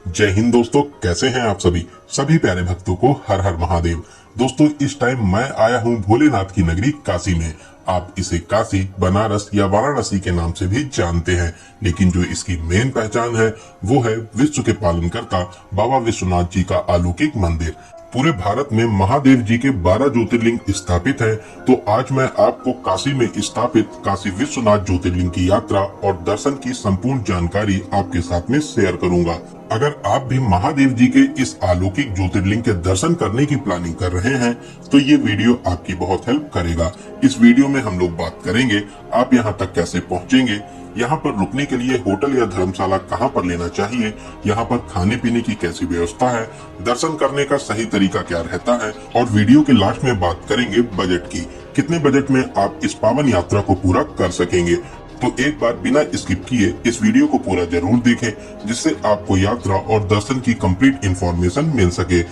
जय हिंद दोस्तों, कैसे हैं आप सभी प्यारे भक्तों को हर हर महादेव। दोस्तों, इस टाइम मैं आया हूं भोलेनाथ की नगरी काशी में। आप इसे काशी, बनारस या वाराणसी के नाम से भी जानते हैं, लेकिन जो इसकी मेन पहचान है वो है विश्व के पालनकर्ता बाबा विश्वनाथ जी का अलौकिक मंदिर। पूरे भारत में महादेव जी के 12 ज्योतिर्लिंग स्थापित हैं, तो आज मैं आपको काशी में स्थापित काशी विश्वनाथ ज्योतिर्लिंग की यात्रा और दर्शन की संपूर्ण जानकारी आपके साथ में शेयर करूंगा। अगर आप भी महादेव जी के इस अलौकिक ज्योतिर्लिंग के दर्शन करने की प्लानिंग कर रहे हैं, तो ये वीडियो आपकी बहुत हेल्प करेगा। इस वीडियो में हम लोग बात करेंगे आप यहाँ तक कैसे पहुँचेंगे, यहाँ पर रुकने के लिए होटल या धर्मशाला कहाँ पर लेना चाहिए, यहाँ पर खाने पीने की कैसी व्यवस्था है, दर्शन करने का सही तरीका क्या रहता है, और वीडियो के लास्ट में बात करेंगे बजट की। कितने बजट में आप इस पावन यात्रा को पूरा कर सकेंगे। तो एक बार बिना स्किप किए इस वीडियो को पूरा जरूर देखें, जिससे आपको यात्रा और दर्शन की कंप्लीट इंफॉर्मेशन मिल सके।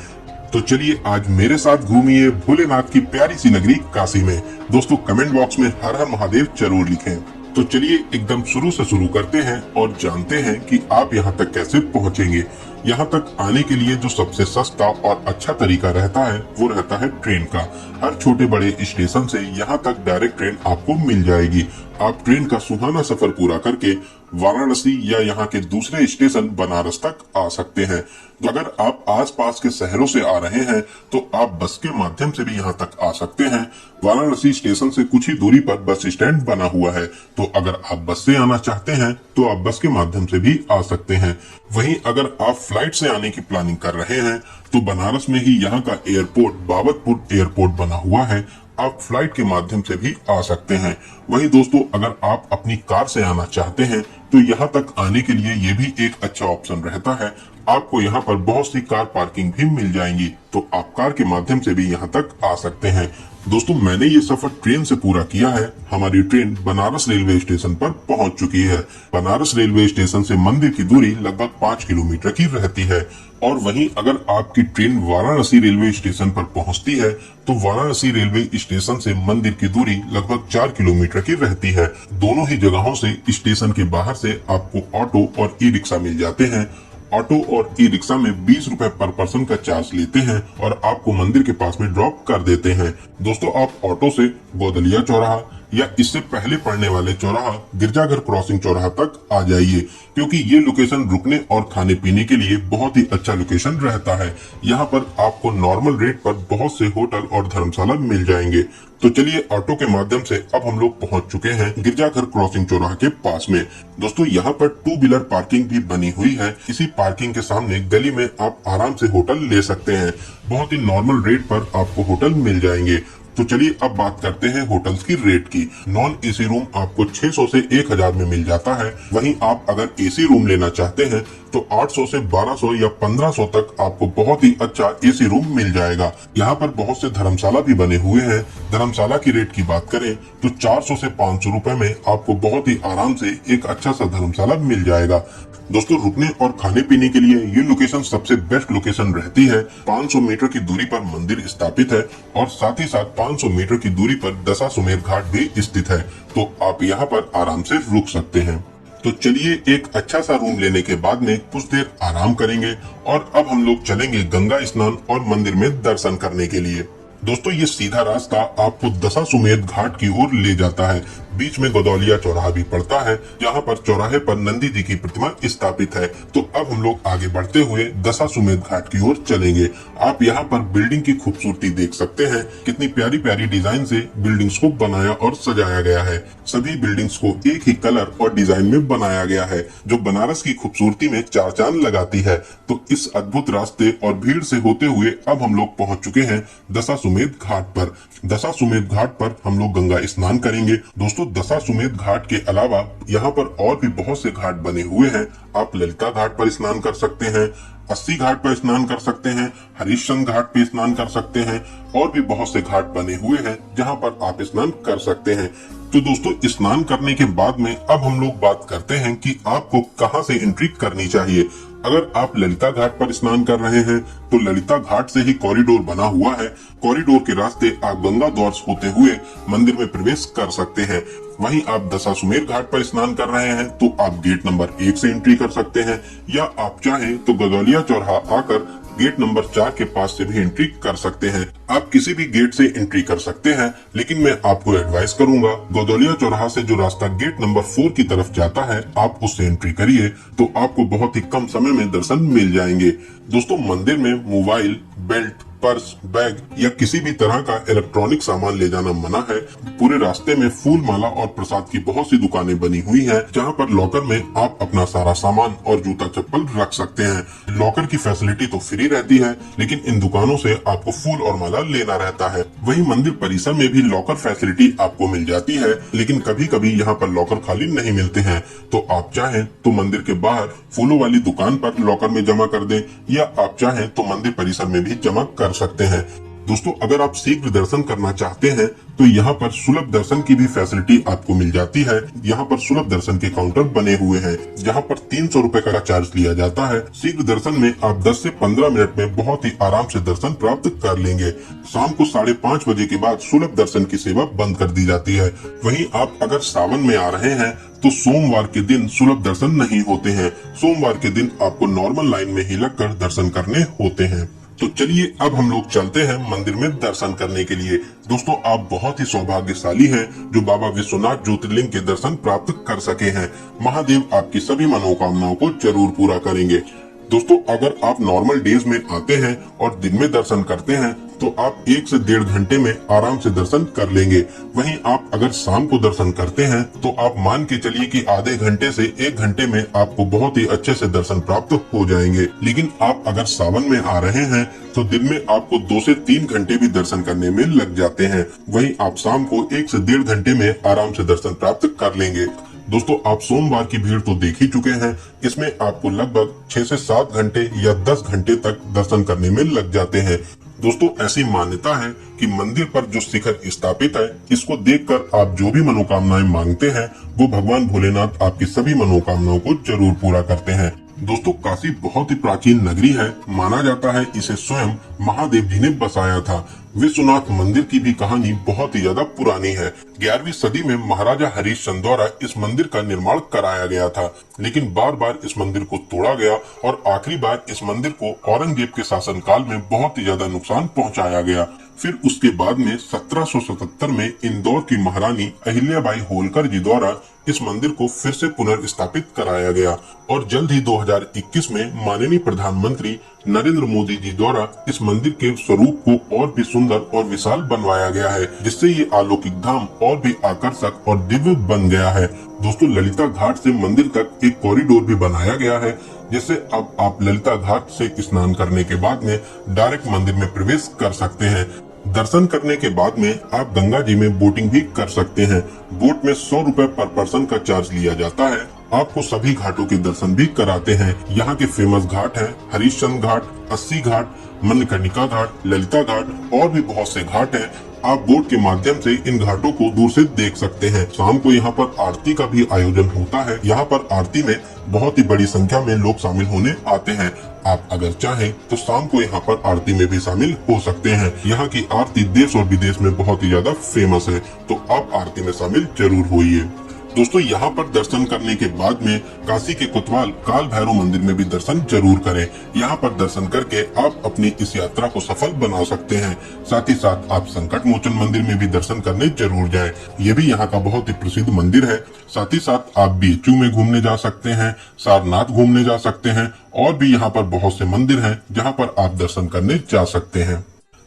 तो चलिए आज मेरे साथ घूमिए भोलेनाथ की प्यारी सी नगरी काशी में। दोस्तों, कमेंट बॉक्स में हर हर महादेव जरूर लिखें। तो चलिए एकदम शुरू से शुरू करते हैं और जानते हैं कि आप यहाँ तक कैसे पहुँचेंगे। यहाँ तक आने के लिए जो सबसे सस्ता और अच्छा तरीका रहता है वो रहता है ट्रेन का। हर छोटे बड़े स्टेशन से यहाँ तक डायरेक्ट ट्रेन आपको मिल जाएगी। आप ट्रेन का सुहाना सफर पूरा करके वाराणसी या यहाँ के दूसरे स्टेशन बनारस तक आ सकते हैं। तो अगर आप आसपास के शहरों से आ रहे हैं तो आप बस के माध्यम से भी यहाँ तक आ सकते हैं। वाराणसी स्टेशन से कुछ ही दूरी पर बस स्टैंड बना हुआ है, तो अगर आप बस से आना चाहते हैं तो आप बस के माध्यम से भी आ सकते हैं। वहीं अगर आप फ्लाइट से आने की प्लानिंग कर रहे हैं तो बनारस में ही यहाँ का एयरपोर्ट बाबतपुर एयरपोर्ट बना हुआ है, आप फ्लाइट के माध्यम से भी आ सकते हैं। वहीं दोस्तों, अगर आप अपनी कार से आना चाहते हैं तो यहाँ तक आने के लिए ये भी एक अच्छा ऑप्शन रहता है। आपको यहाँ पर बहुत सी कार पार्किंग भी मिल जाएंगी, तो आप कार के माध्यम से भी यहाँ तक आ सकते हैं। दोस्तों, मैंने ये सफर ट्रेन से पूरा किया है। हमारी ट्रेन बनारस रेलवे स्टेशन पर पहुंच चुकी है। बनारस रेलवे स्टेशन से मंदिर की दूरी लगभग 5 किलोमीटर की रहती है। और वहीं अगर आपकी ट्रेन वाराणसी रेलवे स्टेशन पर पहुंचती है तो वाराणसी रेलवे स्टेशन से मंदिर की दूरी लगभग 4 किलोमीटर की रहती है। दोनों ही जगहों से स्टेशन के बाहर से आपको ऑटो और ई रिक्शा मिल जाते हैं। ऑटो और ई रिक्शा में 20 रुपए पर पर्सन का चार्ज लेते हैं और आपको मंदिर के पास में ड्रॉप कर देते हैं। दोस्तों, आप ऑटो से गोदलिया चौराहा या इससे पहले पड़ने वाले चौराहा गिरजाघर क्रॉसिंग चौराहा तक आ जाइए, क्योंकि ये लोकेशन रुकने और खाने पीने के लिए बहुत ही अच्छा लोकेशन रहता है। यहाँ पर आपको नॉर्मल रेट पर बहुत से होटल और धर्मशाला मिल जाएंगे। तो चलिए ऑटो के माध्यम से अब हम लोग पहुंच चुके हैं गिरजाघर क्रॉसिंग चौराहा के पास में। दोस्तों, यहाँ पर 2 व्हीलर पार्किंग भी बनी हुई है। इसी पार्किंग के सामने गली में आप आराम से होटल ले सकते हैं। बहुत ही नॉर्मल रेट पर आपको होटल मिल जाएंगे। तो चलिए अब बात करते हैं होटल्स की रेट की। नॉन एसी रूम आपको 600 से 1000 में मिल जाता है। वहीं आप अगर एसी रूम लेना चाहते हैं तो 800 से 1200 या 1500 तक आपको बहुत ही अच्छा एसी रूम मिल जाएगा। यहाँ पर बहुत से धर्मशाला भी बने हुए हैं। धर्मशाला की रेट की बात करें तो 400 से 500 रुपए में आपको बहुत ही आराम से एक अच्छा सा धर्मशाला मिल जाएगा। दोस्तों, रुकने और खाने पीने के लिए ये लोकेशन सबसे बेस्ट लोकेशन रहती है। 500 मीटर की दूरी पर मंदिर स्थापित है और साथ ही साथ 500 मीटर की दूरी पर दशाश्वमेध घाट भी स्थित है, तो आप यहाँ पर आराम से रुक सकते हैं। तो चलिए एक अच्छा सा रूम लेने के बाद में कुछ देर आराम करेंगे और अब हम लोग चलेंगे गंगा स्नान और मंदिर में दर्शन करने के लिए। दोस्तों, ये सीधा रास्ता आपको दशाश्वमेध घाट की ओर ले जाता है। बीच में गोदौलिया चौराहा भी पड़ता है, जहाँ पर चौराहे पर नंदी जी की प्रतिमा स्थापित है। तो अब हम लोग आगे बढ़ते हुए दशाश्वमेध घाट की ओर चलेंगे। आप यहाँ पर बिल्डिंग की खूबसूरती देख सकते हैं। कितनी प्यारी प्यारी डिजाइन से बिल्डिंग्स को बनाया और सजाया गया है। सभी बिल्डिंग्स को एक ही कलर और डिजाइन में बनाया गया है, जो बनारस की खूबसूरती में 4 चांद लगाती है। तो इस अद्भुत रास्ते और भीड़ से होते हुए अब हम लोग पहुंच चुके हैं दशाश्वमेध घाट पर। दशाश्वमेध घाट पर हम लोग गंगा स्नान करेंगे। दोस्तों, दशाश्वमेध घाट के अलावा यहाँ पर और भी बहुत से घाट बने हुए हैं। आप ललिता घाट पर स्नान कर सकते हैं, अस्सी घाट पर स्नान कर सकते हैं, हरिश्चंद्र घाट पे स्नान कर सकते हैं, और भी बहुत से घाट बने हुए हैं जहाँ पर आप स्नान कर सकते हैं। तो दोस्तों स्नान करने के बाद में अब हम लोग बात करते हैं कि आपको कहां से एंट्री करनी चाहिए। अगर आप ललिता घाट पर स्नान कर रहे हैं तो ललिता घाट से ही कॉरिडोर बना हुआ है। कॉरिडोर के रास्ते आप गंगा द्वार होते हुए मंदिर में प्रवेश कर सकते हैं। वहीं आप दशाश्वमेध घाट पर स्नान कर रहे हैं तो आप गेट नंबर 1 से एंट्री कर सकते हैं, या आप चाहें तो गदौलिया चौराहा आकर गेट नंबर 4 के पास से भी एंट्री कर सकते हैं। आप किसी भी गेट से एंट्री कर सकते हैं, लेकिन मैं आपको एडवाइस करूंगा गदौलिया चौराहा से जो रास्ता गेट नंबर 4 की तरफ जाता है आप उससे एंट्री करिए, तो आपको बहुत ही कम समय में दर्शन मिल जाएंगे। दोस्तों मंदिर में मोबाइल, बेल्ट, पर्स, बैग या किसी भी तरह का इलेक्ट्रॉनिक सामान ले जाना मना है। पूरे रास्ते में फूल माला और प्रसाद की बहुत सी दुकानें बनी हुई हैं, जहां पर लॉकर में आप अपना सारा सामान और जूता चप्पल रख सकते हैं। लॉकर की फैसिलिटी तो फ्री रहती है, लेकिन इन दुकानों से आपको फूल और माला लेना रहता है। वहीं मंदिर परिसर में भी लॉकर फैसिलिटी आपको मिल जाती है, लेकिन कभी कभी यहाँ पर लॉकर खाली नहीं मिलते हैं, तो आप चाहें तो मंदिर के बाहर फूलों वाली दुकान पर लॉकर में जमा कर दें, या आप चाहें तो मंदिर परिसर में भी जमा कर सकते हैं। दोस्तों अगर आप शीघ्र दर्शन करना चाहते हैं तो यहाँ पर सुलभ दर्शन की भी फैसिलिटी आपको मिल जाती है। यहाँ पर सुलभ दर्शन के काउंटर बने हुए हैं, जहाँ पर 300 रुपए का चार्ज लिया जाता है। शीघ्र दर्शन में आप 10 से 15 मिनट में बहुत ही आराम से दर्शन प्राप्त कर लेंगे। शाम को 5:30 बजे के बाद सुलभ दर्शन की सेवा बंद कर दी जाती है। वहीं आप अगर सावन में आ रहे हैं तो सोमवार के दिन सुलभ दर्शन नहीं होते हैं। सोमवार के दिन आपको नॉर्मल लाइन में ही लगकर दर्शन करने होते हैं। तो चलिए अब हम लोग चलते हैं मंदिर में दर्शन करने के लिए। दोस्तों आप बहुत ही सौभाग्यशाली हैं जो बाबा विश्वनाथ ज्योतिर्लिंग के दर्शन प्राप्त कर सके हैं। महादेव आपकी सभी मनोकामनाओं को जरूर पूरा करेंगे। दोस्तों अगर आप नॉर्मल डेज में आते हैं और दिन में दर्शन करते हैं तो आप 1 से 1.5 घंटे में आराम से दर्शन कर लेंगे। वहीं आप अगर शाम को दर्शन करते हैं तो आप मान के चलिए कि आधे घंटे से 1 घंटे में आपको बहुत ही अच्छे से दर्शन प्राप्त हो जाएंगे। लेकिन आप अगर सावन में आ रहे हैं तो दिन में आपको 2 से 3 घंटे भी दर्शन करने में लग जाते हैं। वहीं आप शाम को 1 से 1.5 घंटे में आराम से दर्शन प्राप्त कर लेंगे। दोस्तों आप सोमवार की भीड़ तो देख ही चुके हैं, इसमें आपको लगभग 6 से 7 घंटे या 10 घंटे तक दर्शन करने में लग जाते हैं। दोस्तों ऐसी मान्यता है कि मंदिर पर जो शिखर स्थापित है, इसको देखकर आप जो भी मनोकामनाएं मांगते हैं वो भगवान भोलेनाथ आपकी सभी मनोकामनाओं को जरूर पूरा करते हैं। दोस्तों काशी बहुत ही प्राचीन नगरी है। माना जाता है इसे स्वयं महादेव जी ने बसाया था। विश्वनाथ मंदिर की भी कहानी बहुत ही ज्यादा पुरानी है। 11वीं सदी में महाराजा हरिश्चंद्र द्वारा इस मंदिर का निर्माण कराया गया था, लेकिन बार बार इस मंदिर को तोड़ा गया और आखिरी बार इस मंदिर को औरंगजेब के शासनकाल में बहुत ही ज्यादा नुकसान पहुंचाया गया। फिर उसके बाद में 1777 में इंदौर की महारानी अहिल्याबाई होलकर जी द्वारा इस मंदिर को फिर से पुनर्स्थापित कराया गया और जल्द ही 2021 में माननीय प्रधानमंत्री नरेंद्र मोदी जी द्वारा इस मंदिर के स्वरूप को और भी सुंदर और विशाल बनवाया गया है, जिससे ये अलौकिक धाम और भी आकर्षक और दिव्य बन गया है। दोस्तों ललिता घाट से मंदिर तक एक कॉरिडोर भी बनाया गया है, जिससे अब आप ललिता घाट से स्नान करने के बाद में डायरेक्ट मंदिर में प्रवेश कर सकते हैं। दर्शन करने के बाद में आप गंगा जी में बोटिंग भी कर सकते हैं। बोट में 100 रुपए पर पर्सन का चार्ज लिया जाता है। आपको सभी घाटों के दर्शन भी कराते हैं। यहाँ के फेमस घाट हैं हरिश्चंद्र घाट, अस्सी घाट, मणिकर्णिका घाट, ललिता घाट और भी बहुत से घाट हैं। आप बोट के माध्यम से इन घाटों को दूर से देख सकते हैं। शाम को यहाँ पर आरती का भी आयोजन होता है। यहाँ पर आरती में बहुत ही बड़ी संख्या में लोग शामिल होने आते हैं। आप अगर चाहें तो शाम को यहाँ पर आरती में भी शामिल हो सकते हैं। यहाँ की आरती देश और विदेश में बहुत ही ज्यादा फेमस है, तो आप आरती में शामिल जरूर होइए। दोस्तों यहाँ पर दर्शन करने के बाद में काशी के कोतवाल काल भैरव मंदिर में भी दर्शन जरूर करें। यहाँ पर दर्शन करके आप अपनी इस यात्रा को सफल बना सकते हैं। साथ ही साथ आप संकट मोचन मंदिर में भी दर्शन करने जरूर जाएं। ये भी यहाँ का बहुत ही प्रसिद्ध मंदिर है। साथ ही साथ आप बीएचयू में घूमने जा सकते हैं, सारनाथ घूमने जा सकते हैं और भी यहाँ पर बहुत से मंदिर हैं जहाँ पर आप दर्शन करने जा सकते हैं।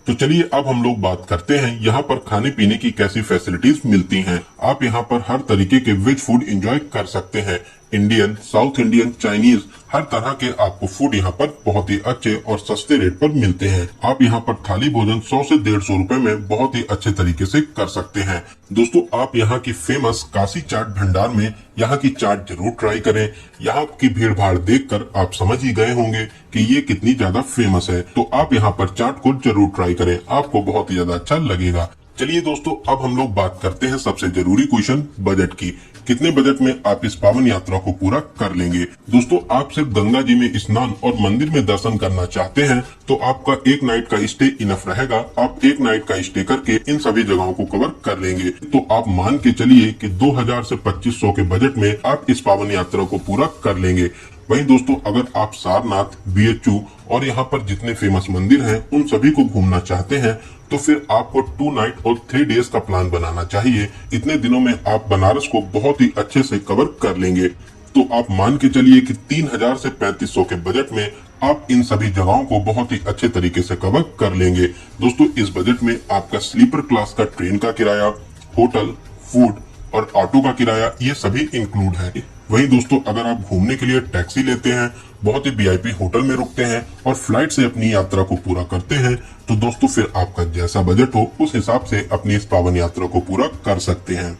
तो चलिए अब हम लोग बात करते हैं यहाँ पर खाने पीने की कैसी फैसिलिटीज मिलती हैं। आप यहाँ पर हर तरीके के वेज फूड एंजॉय कर सकते हैं। इंडियन, साउथ इंडियन, चाइनीज हर तरह के आपको फूड यहाँ पर बहुत ही अच्छे और सस्ते रेट पर मिलते हैं। आप यहाँ पर थाली भोजन 100 से 150 रुपए में बहुत ही अच्छे तरीके से कर सकते हैं। दोस्तों आप यहाँ की फेमस काशी चाट भंडार में यहाँ की चाट जरूर ट्राई करें। यहाँ की भीड़ भाड़ देखकर आप समझ ही गए होंगे कि ये कितनी ज्यादा फेमस है, तो आप यहाँ पर चाट को जरूर ट्राई करें, आपको बहुत ही ज्यादा अच्छा लगेगा। चलिए दोस्तों, अब हम लोग बात करते हैं सबसे जरूरी क्वेश्चन, बजट की। कितने बजट में आप इस पावन यात्रा को पूरा कर लेंगे? दोस्तों, आप सिर्फ गंगा जी में स्नान और मंदिर में दर्शन करना चाहते हैं तो आपका एक नाइट का स्टे इनफ रहेगा। आप एक नाइट का स्टे करके इन सभी जगहों को कवर कर लेंगे। तो आप मान के चलिए कि 2000 से 2500 के बजट में आप इस पावन यात्रा को पूरा कर लेंगे। वहीं दोस्तों, अगर आप सारनाथ, BHU और यहाँ पर जितने फेमस मंदिर हैं उन सभी को घूमना चाहते हैं तो फिर आपको 2 नाइट और 3 डेज का प्लान बनाना चाहिए। इतने दिनों में आप बनारस को बहुत ही अच्छे से कवर कर लेंगे। तो आप मान के चलिए कि 3000 से 3500 के बजट में आप इन सभी जगहों को बहुत ही अच्छे तरीके से कवर कर लेंगे। दोस्तों, इस बजट में आपका स्लीपर क्लास का ट्रेन का किराया, होटल, फूड और ऑटो का किराया, ये सभी इंक्लूड है। वहीं दोस्तों, अगर आप घूमने के लिए टैक्सी लेते हैं, बहुत ही VIP होटल में रुकते हैं और फ्लाइट से अपनी यात्रा को पूरा करते हैं तो दोस्तों फिर आपका जैसा बजट हो उस हिसाब से अपनी इस पावन यात्रा को पूरा कर सकते हैं।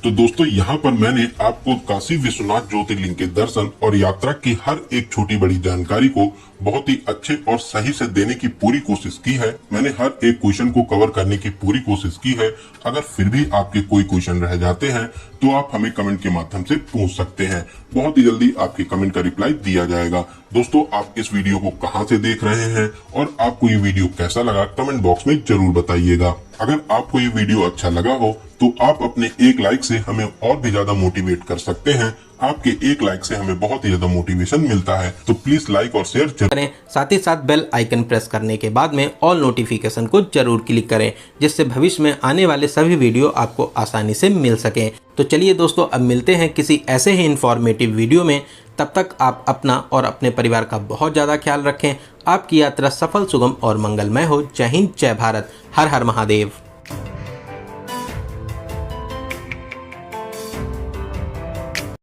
तो दोस्तों, यहाँ पर मैंने आपको काशी विश्वनाथ ज्योतिर्लिंग के दर्शन और यात्रा की हर एक छोटी बड़ी जानकारी को बहुत ही अच्छे और सही से देने की पूरी कोशिश की है। मैंने हर एक क्वेश्चन को कवर करने की पूरी कोशिश की है। अगर फिर भी आपके कोई क्वेश्चन रह जाते हैं तो आप हमें कमेंट के माध्यम से पूछ सकते हैं। बहुत ही जल्दी आपके कमेंट का रिप्लाई दिया जाएगा। दोस्तों, आप इस वीडियो को कहां से देख रहे हैं और आपको ये वीडियो कैसा लगा कमेंट बॉक्स में जरूर बताइएगा। अगर आपको ये वीडियो अच्छा लगा हो तो आप अपने एक लाइक से हमें और भी ज्यादा मोटिवेट कर सकते हैं। आपके एक लाइक से हमें बहुत ही ज्यादा मोटिवेशन मिलता है, तो प्लीज लाइक और शेयर करें। साथ ही साथ बेल आइकन प्रेस करने के बाद में ऑल नोटिफिकेशन को जरूर क्लिक करें, जिससे भविष्य में आने वाले सभी वीडियो आपको आसानी से मिल सकें। तो चलिए दोस्तों, अब मिलते हैं किसी ऐसे ही इंफॉर्मेटिव वीडियो में। तब तक आप अपना और अपने परिवार का बहुत ज़्यादा ख्याल रखें। आपकी यात्रा सफल, सुगम और मंगलमय हो। जय हिंद, जय भारत, हर हर महादेव।